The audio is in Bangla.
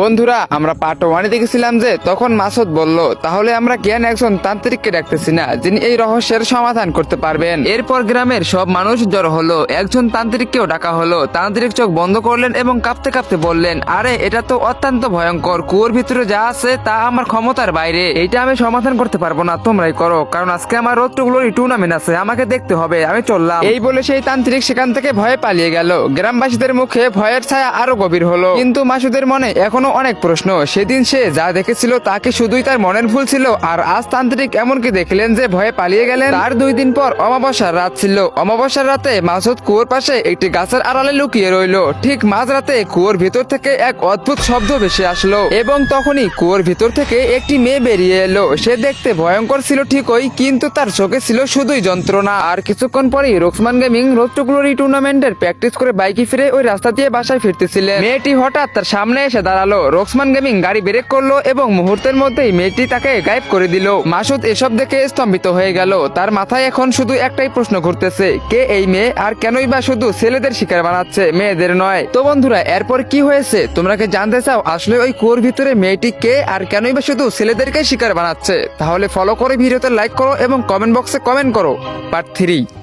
বন্ধুরা আমরা পার্ট 1 দেখেছিলাম যে তখন মাসুদ বলল তাহলে আমরা কেন একজন তান্ত্রিককে ডাকতেছি না যিনি এই রহস্যের সমাধান করতে পারবেন। এরপর গ্রামের সব মানুষ জড়ো হলো, একজন তান্ত্রিককেও ডাকা হলো। তান্ত্রিক চোখ বন্ধ করলেন এবং কাঁপতে কাঁপতে বললেন, আরে এটা তো অত্যন্ত ভয়ঙ্কর, কুয়োর ভিতরে যা আছে তা আমার ক্ষমতার বাইরে, এটা আমি সমাধান করতে পারবো না, তোমরাই করো, কারণ আজকে আমার রোড টু গ্লোরি টুর্নামেন্ট আছে, আমাকে দেখতে হবে, আমি চললাম। এই বলে সেই তান্ত্রিক সেখান থেকে ভয়ে পালিয়ে গেল। গ্রামবাসীদের মুখে ভয়ের ছায়া আরো গভীর হলো, কিন্তু মাসুদের মনে এখনো অনেক প্রশ্ন। সেদিন সে যা দেখেছিল তা কি শুধুই তার মনের ভুল ছিল, আর আজ তান্ত্রিক এমনকি দেখলেন যে ভয়ে পালিয়ে গেলেন। তার 2 দিন পর অমাবস্যার রাত ছিল। অমাবস্যার রাতে মাসুদ কুয়োর পাশে একটি গাছের আড়ালে লুকিয়ে রইল। ঠিক মাঝরাতে কুয়োর ভিতর থেকে এক অদ্ভুত শব্দ ভেসে আসলো এবং তখনই কুয়োর ভিতর থেকে একটি মেয়ে বেরিয়ে এলো। সে দেখতে ভয়ঙ্কর ছিল ঠিকই, কিন্তু তার চোখে ছিল শুধুই যন্ত্রণা। আর কিছুক্ষণ পরেই রোকসমান গেমিং রোড টু গ্লোরি টুর্নামেন্টের প্র্যাকটিস করে বাইকে ফিরে ওই রাস্তা দিয়ে বাসায় ফিরতেছিলেন। মেয়েটি হঠাৎ তার সামনে এসে দাঁড়ালো। রোকসমান গেমিং গাড়ি ব্রেক করলো এবং মুহূর্তের মধ্যেই মেয়েটি তাকে গায়েব করে দিল। মাসুদ এসব দেখে স্তম্ভিত হয়ে গেল। তার মাথায় এখন শুধু একটাই প্রশ্ন ঘুরতেছে, কে এই মেয়ে আর কেনই বা শুধু ছেলেদের শিকার বানাচ্ছে, মেয়েদের নয়। তো বন্ধুরা এরপর কি হয়েছে তোমরা কি জানতে চাও? আসলে ওই কুয়োর ভিতরে মেয়েটি কে আর কেনই বা শুধু ছেলেদেরকে শিকার বানাচ্ছে? তাহলে ফলো করে ভিডিওতে লাইক করো এবং কমেন্ট বক্সে কমেন্ট করো। পার্ট 3।